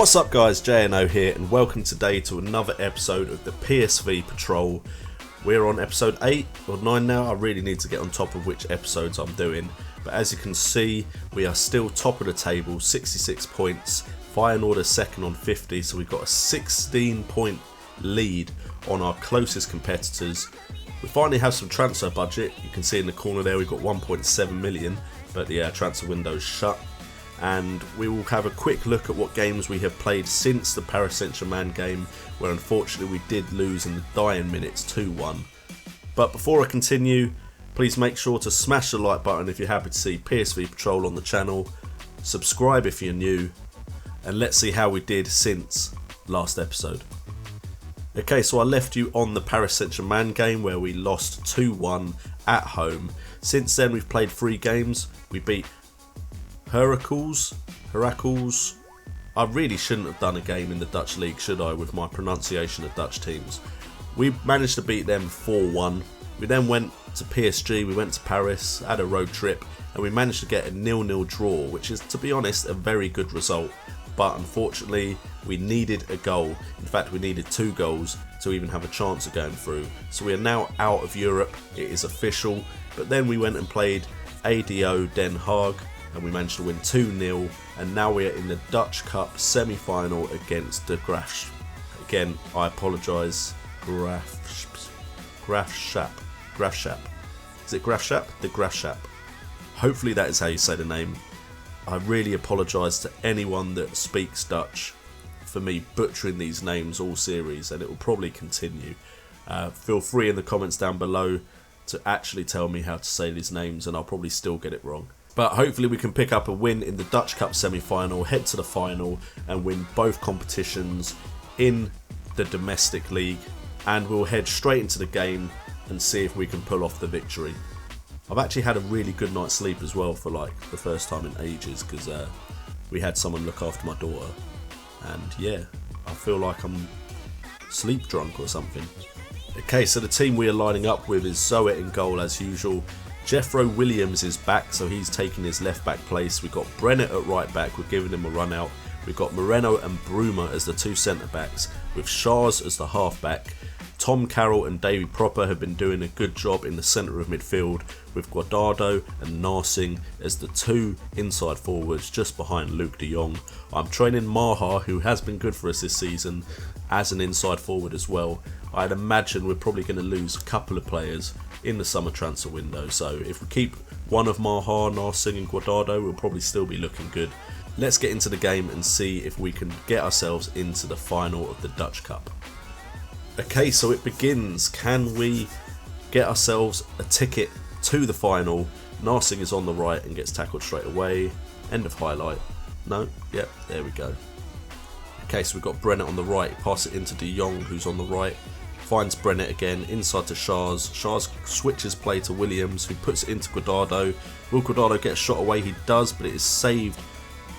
What's up guys, JNO here and welcome today to another episode of the PSV Patrol. We're on episode 8 or 9 now. I really need to get on top of which episodes I'm doing. But as you can see, we are still top of the table, 66 points. Feyenoord second on 50, so we've got a 16-point lead on our closest competitors. We finally have some transfer budget. You can see in the corner there we've got 1.7 million, but the transfer window's shut. And we will have a quick look at what games we have played since the Paris Saint-Germain game, where unfortunately we did lose in the dying minutes 2-1. But before I continue, please make sure to smash the like button if you're happy to see PSV Patrol on the channel, subscribe if you're new, and let's see how we did since last episode. Okay, so I left you on the Paris Saint-Germain game where we lost 2-1 at home. Since then we've played 3 games. We beat Heracles. I really shouldn't have done a game in the Dutch league, should I, with my pronunciation of Dutch teams. We managed to beat them 4-1. We then went to PSG, we went to Paris, had a road trip, and we managed to get a 0-0 draw, which is, to be honest, a very good result. But unfortunately, we needed a goal. In fact, we needed 2 goals to even have a chance of going through. So we are now out of Europe, it is official. But then we went and played ADO Den Haag, and we managed to win 2-0, and now we are in the Dutch Cup semi-final against the Graafschap. Again, I apologise, Graafschap. Is it Graafschap? The Graafschap. Hopefully that is how you say the name. I really apologise to anyone that speaks Dutch for me butchering these names all series, and it will probably continue. Feel free in the comments down below to actually tell me how to say these names, and I'll probably still get it wrong. But hopefully we can pick up a win in the Dutch Cup semi-final, head to the final and win both competitions in the domestic league, and we'll head straight into the game and see if we can pull off the victory. I've actually had a really good night's sleep as well for like the first time in ages, because we had someone look after my daughter, and yeah, I feel like I'm sleep drunk or something. Okay, so the team we are lining up with is Zoet in goal as usual. Jeffro Williams is back, so he's taking his left back place. We've got Brennett at right back, we're giving him a run out. We've got Moreno and Bruma as the 2 centre backs, with Shars as the half back. Tom Carroll and Davy Proper have been doing a good job in the centre of midfield, with Guardado and Narsing as the 2 inside forwards just behind Luke de Jong. I'm training Maha, who has been good for us this season, as an inside forward as well. I'd imagine we're probably going to lose a couple of players in the summer transfer window, so if we keep one of Maha, Narsing and Guardado, we'll probably still be looking good. Let's get into the game and see if we can get ourselves into the final of the Dutch Cup. Okay, so it begins. Can we get ourselves a ticket to the final? Narsing is on the right and gets tackled straight away. End of highlight. No? Yep, there we go. Okay, so we've got Brennett on the right. Pass it into de Jong, who's on the right. Finds Brennett again, inside to Shars. Shars switches play to Williams, who puts it into Guardado. Will Guardado get a shot away? He does, but it is saved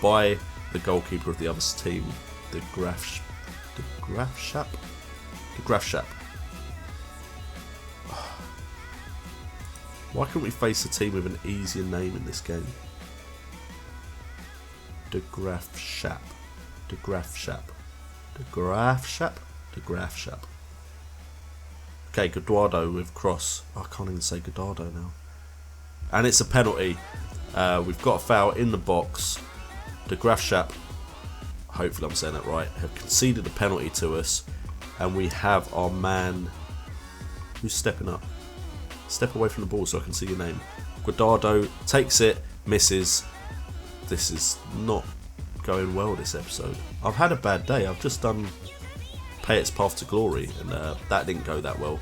by the goalkeeper of the other team, the Graafschap. Why couldn't we face a team with an easier name in this game? The Graafschap. Okay, Guardado with cross. Oh, I can't even say Guardado now. And it's a penalty. We've got a foul in the box. The Graafschap, hopefully I'm saying that right, have conceded a penalty to us. And we have our man who's stepping up. Step away from the ball so I can see your name. Guardado takes it, misses. This is not going well this episode. I've had a bad day. I've just done Pay Its Path to Glory, and that didn't go that well.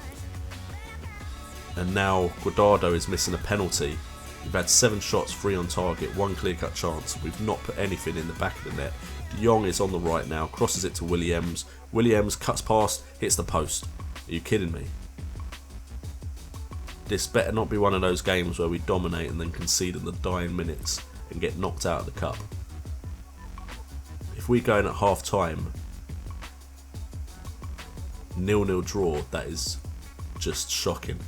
And now Guardado is missing a penalty. We've had 7 shots, 3 on target, 1 clear-cut chance. We've not put anything in the back of the net. De Jong is on the right now, crosses it to Williams. Williams cuts past, hits the post. Are you kidding me? This better not be one of those games where we dominate and then concede in the dying minutes and get knocked out of the cup. If we go in at half time, 0-0 draw, that is just shocking.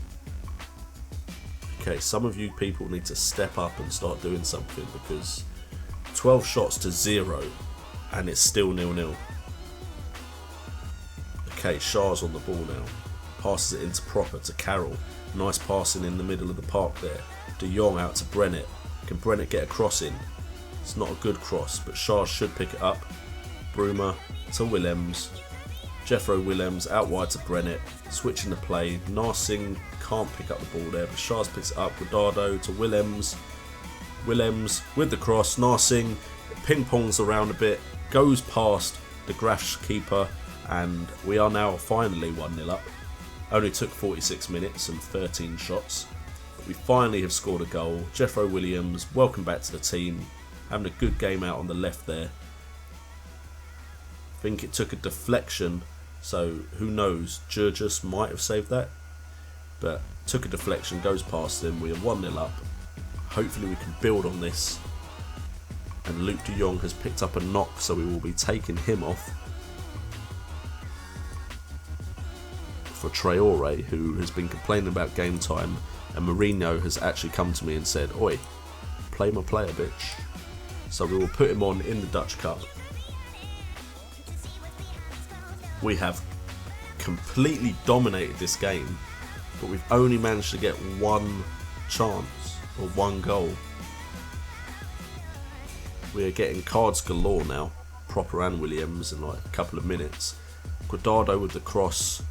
Okay, some of you people need to step up and start doing something, because 12 shots to 0 And it's still 0-0. Okay, Shah's on the ball now. Passes it into proper to Carroll. Nice passing in the middle of the park there. De Jong out to Brennett. Can Brennett get a cross in? It's not a good cross, but Shah should pick it up. Bruma to Willems. Jeffro Willems out wide to Brennett. Switching the play. Narsingh can't pick up the ball there, but Shah picks it up. Guardado to Willems. Willems with the cross. Narsingh ping-pongs around a bit. Goes past the Graf's keeper. And we are now finally 1-0 up. Only took 46 minutes and 13 shots. But we finally have scored a goal. Jeffro Williams, welcome back to the team. Having a good game out on the left there. I think it took a deflection. So who knows, Jurgis might have saved that. But took a deflection, goes past him. We are 1-0 up. Hopefully we can build on this. And Luke de Jong has picked up a knock, so we will be taking him off for Traore, who has been complaining about game time, and Mourinho has actually come to me and said, "Oi, play my player, bitch." So we will put him on in the Dutch Cup. We have completely dominated this game, but we've only managed to get one chance or one goal. We are getting cards galore now, Proper and Williams in like a couple of minutes. Guardado with the cross.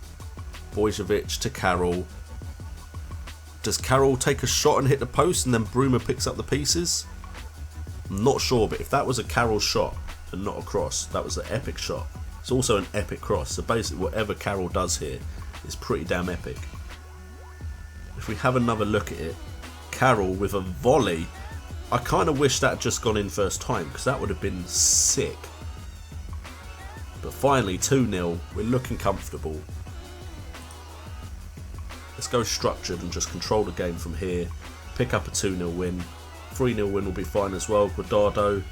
Bojovic to Carroll. Does Carroll take a shot and hit the post and then Bruma picks up the pieces? I'm not sure, but if that was a Carroll shot and not a cross, that was an epic shot. It's also an epic cross, so basically whatever Carroll does here is pretty damn epic. If we have another look at it, Carroll with a volley. I kind of wish that had just gone in first time, because that would have been sick. But finally 2-0, we're looking comfortable. Let's go structured and just control the game from here. Pick up a 2-0 win. 3-0 win will be fine as well. Guardado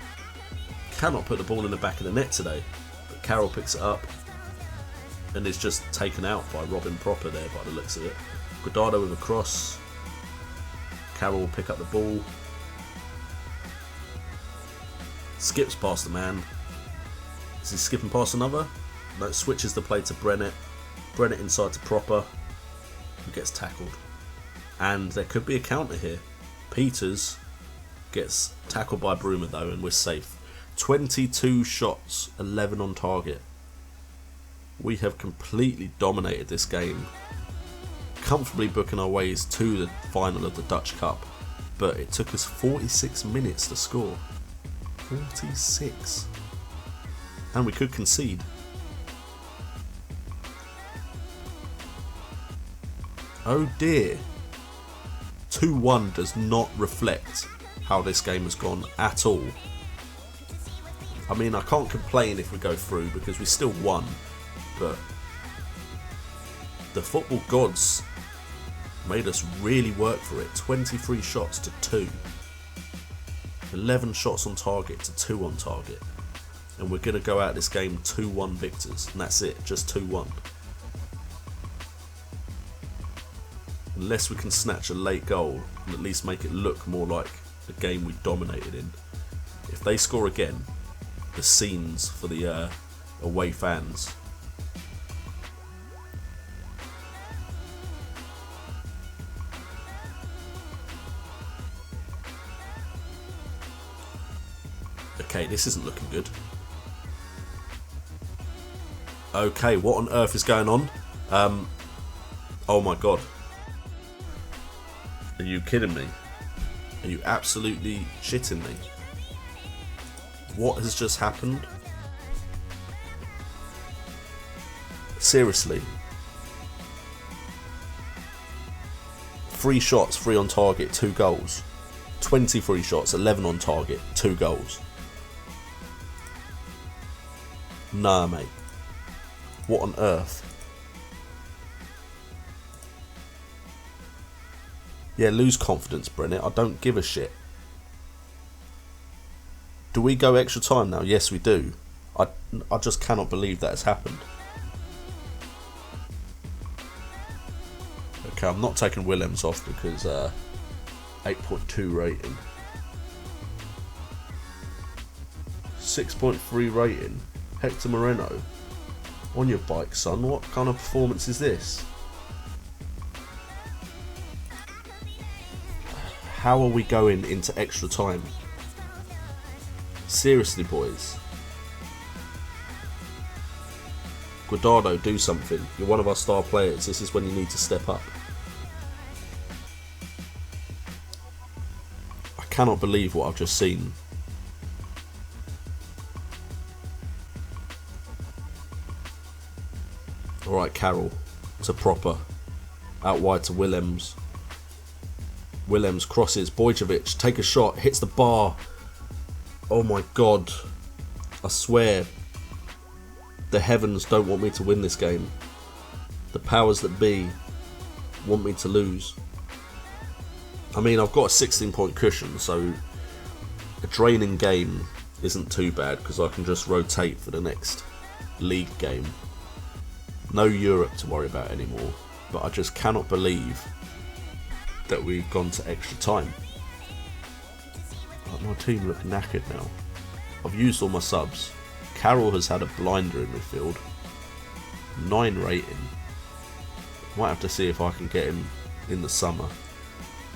cannot put the ball in the back of the net today. But Carroll picks it up and is just taken out by Robin Proper there by the looks of it. Guardado with a cross. Carroll will pick up the ball. Skips past the man. Is he skipping past another? No, switches the play to Brennett. Brennett inside to Proper. Who gets tackled. And there could be a counter here. Peters gets tackled by Bruma though, and we're safe. 22 shots, 11 on target. We have completely dominated this game. Comfortably booking our ways to the final of the Dutch Cup. But it took us 46 minutes to score. 46. And we could concede. Oh dear. 2-1 does not reflect how this game has gone at all. I mean, I can't complain if we go through because we still won, but the football gods made us really work for it. 23 shots to 2. 11 shots on target to 2 on target. And we're going to go out this game 2-1 victors, and that's it, just 2-1. Unless we can snatch a late goal and at least make it look more like the game we dominated in. If they score again, the scenes for the away fans. Okay, this isn't looking good. Okay, what on earth is going on? Oh my god. Are you kidding me? Are you absolutely shitting me? What has just happened? Seriously. 3 shots, 3 on target, 2 goals. 23 shots, 11 on target, 2 goals. Nah, mate. What on earth? Yeah, lose confidence, Brennett. I don't give a shit. Do we go extra time now? Yes, we do. I just cannot believe that has happened. Okay, I'm not taking Willems off because 8.2 rating. 6.3 rating. Hector Moreno. On your bike, son. What kind of performance is this? How are we going into extra time? Seriously, boys. Guardado, do something. You're one of our star players. This is when you need to step up. I cannot believe what I've just seen. Alright, Carroll. It's a proper. Out wide to Willems. Willems crosses. Bojkovic, take a shot. Hits the bar. Oh my god. I swear. The heavens don't want me to win this game. The powers that be want me to lose. I mean, I've got a 16-point cushion, so a draining game isn't too bad because I can just rotate for the next league game. No Europe to worry about anymore, but I just cannot believe that we've gone to extra time. My team look knackered now. I've used all my subs. Carroll has had a blinder in midfield. 9 rating. Might have to see if I can get him in the summer.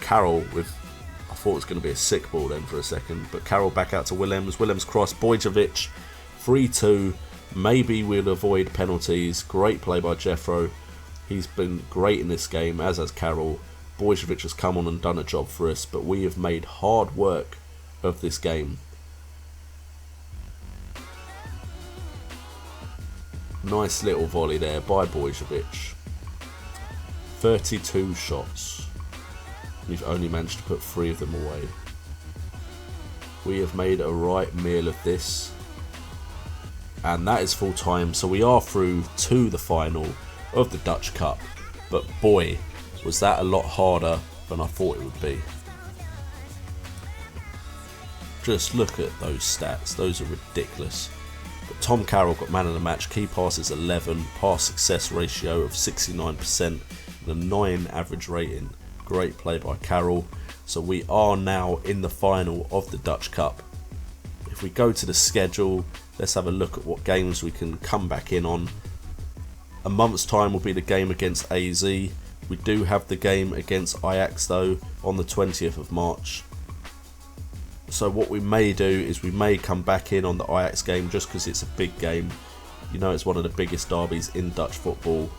Carroll with... I thought it was going to be a sick ball then for a second, but Carroll back out to Willems. Willems cross. Bojkovic 3-2. Maybe we'll avoid penalties. Great play by Jeffro. He's been great in this game, as has Carroll. Bojkovic has come on and done a job for us, but we have made hard work of this game. Nice little volley there by Bojkovic. 32 shots. We've only managed to put 3 of them away. We have made a right meal of this. And that is full time, so we are through to the final of the Dutch Cup. But boy, was that a lot harder than I thought it would be. Just look at those stats, those are ridiculous. But Tom Carroll got man of the match, key passes 11, pass success ratio of 69% and a 9 average rating. Great play by Carroll. So we are now in the final of the Dutch Cup. If we go to the schedule, let's have a look at what games we can come back in on. A month's time will be the game against AZ. We do have the game against Ajax though on the 20th of March. So what we may do is we may come back in on the Ajax game just because it's a big game. You know, it's one of the biggest derbies in Dutch football.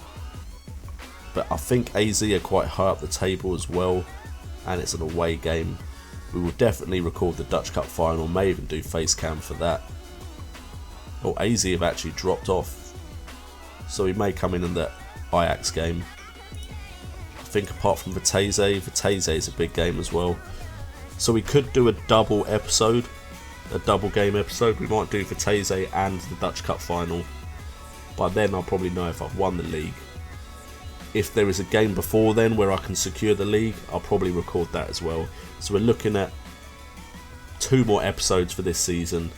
But I think AZ are quite high up the table as well, and it's an away game. We will definitely record the Dutch Cup final, may even do face cam for that. Oh, AZ have actually dropped off, so we may come in the Ajax game. I think apart from Vitesse is a big game as well. So we could do a double episode, a double game episode. We might do Vitesse and the Dutch Cup final. By then I'll probably know if I've won the league. If there is a game before then where I can secure the league, I'll probably record that as well. So we're looking at 2 more episodes for this season,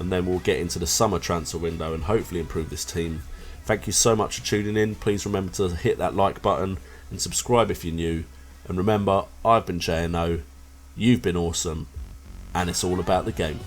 and then we'll get into the summer transfer window and hopefully improve this team. Thank you so much for tuning in. Please remember to hit that like button and subscribe if you're new. And remember, I've been JNO, you've been awesome, and it's all about the game.